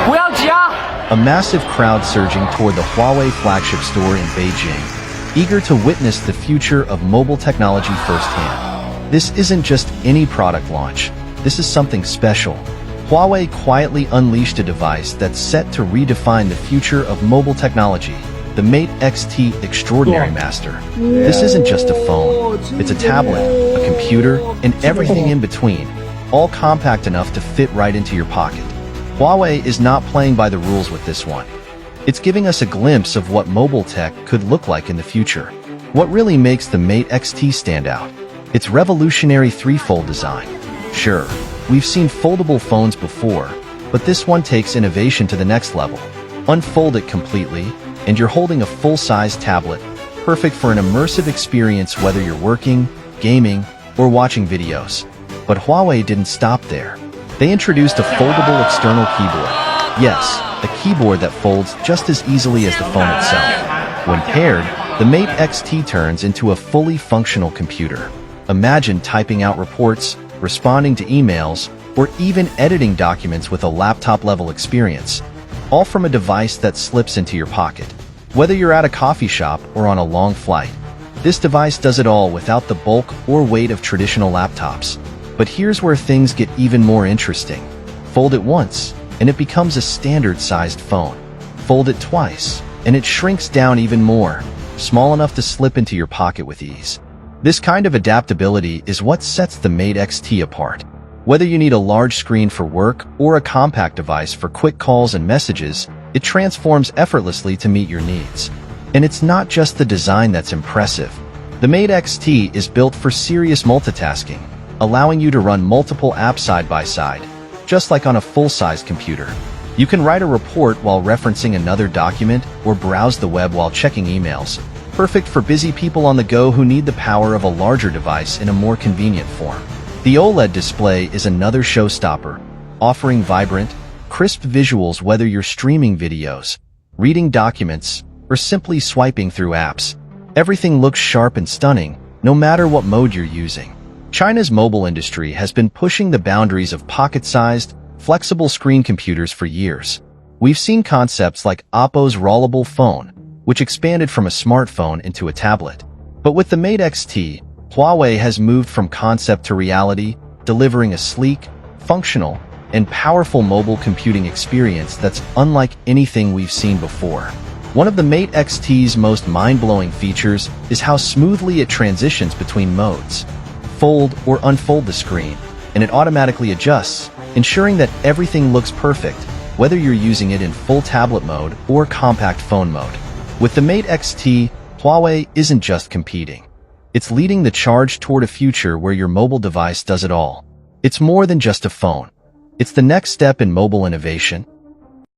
A massive crowd surging toward the Huawei flagship store in Beijing, eager to witness the future of mobile technology firsthand. This isn't just any product launch. This is something special. Huawei quietly unleashed a device that's set to redefine the future of mobile technology, the Mate XT Extraordinary Master. This isn't just a phone. It's a tablet, a computer, and everything in between, all compact enough to fit right into your pocket. Huawei is not playing by the rules with this one. It's giving us a glimpse of what mobile tech could look like in the future. What really makes the Mate XT stand out? Its revolutionary three-fold design. Sure, we've seen foldable phones before, but this one takes innovation to the next level. Unfold it completely, and you're holding a full-size tablet, perfect for an immersive experience whether you're working, gaming, or watching videos. But Huawei didn't stop there. They introduced a foldable external keyboard. Yes, a keyboard that folds just as easily as the phone itself. When paired, the Mate XT turns into a fully functional computer. Imagine typing out reports, responding to emails, or even editing documents with a laptop-level experience, all from a device that slips into your pocket. Whether you're at a coffee shop or on a long flight, this device does it all without the bulk or weight of traditional laptops. But here's where things get even more interesting. Fold it once, and it becomes a standard-sized phone. Fold it twice, and it shrinks down even more, small enough to slip into your pocket with ease. This kind of adaptability is what sets the Mate XT apart. Whether you need a large screen for work or a compact device for quick calls and messages, it transforms effortlessly to meet your needs. And it's not just the design that's impressive. The Mate XT is built for serious multitasking, allowing you to run multiple apps side by side, just like on a full-size computer. You can write a report while referencing another document or browse the web while checking emails. Perfect for busy people on the go who need the power of a larger device in a more convenient form. The OLED display is another showstopper, offering vibrant, crisp visuals whether you're streaming videos, reading documents, or simply swiping through apps. Everything looks sharp and stunning, no matter what mode you're using. China's mobile industry has been pushing the boundaries of pocket-sized, flexible screen computers for years. We've seen concepts like Oppo's rollable phone, which expanded from a smartphone into a tablet. But with the Mate XT, Huawei has moved from concept to reality, delivering a sleek, functional, and powerful mobile computing experience that's unlike anything we've seen before. One of the Mate XT's most mind-blowing features is how smoothly it transitions between modes. Fold or unfold the screen, and it automatically adjusts, ensuring that everything looks perfect, whether you're using it in full tablet mode or compact phone mode. With the Mate XT, Huawei isn't just competing. It's leading the charge toward a future where your mobile device does it all. It's more than just a phone. It's the next step in mobile innovation,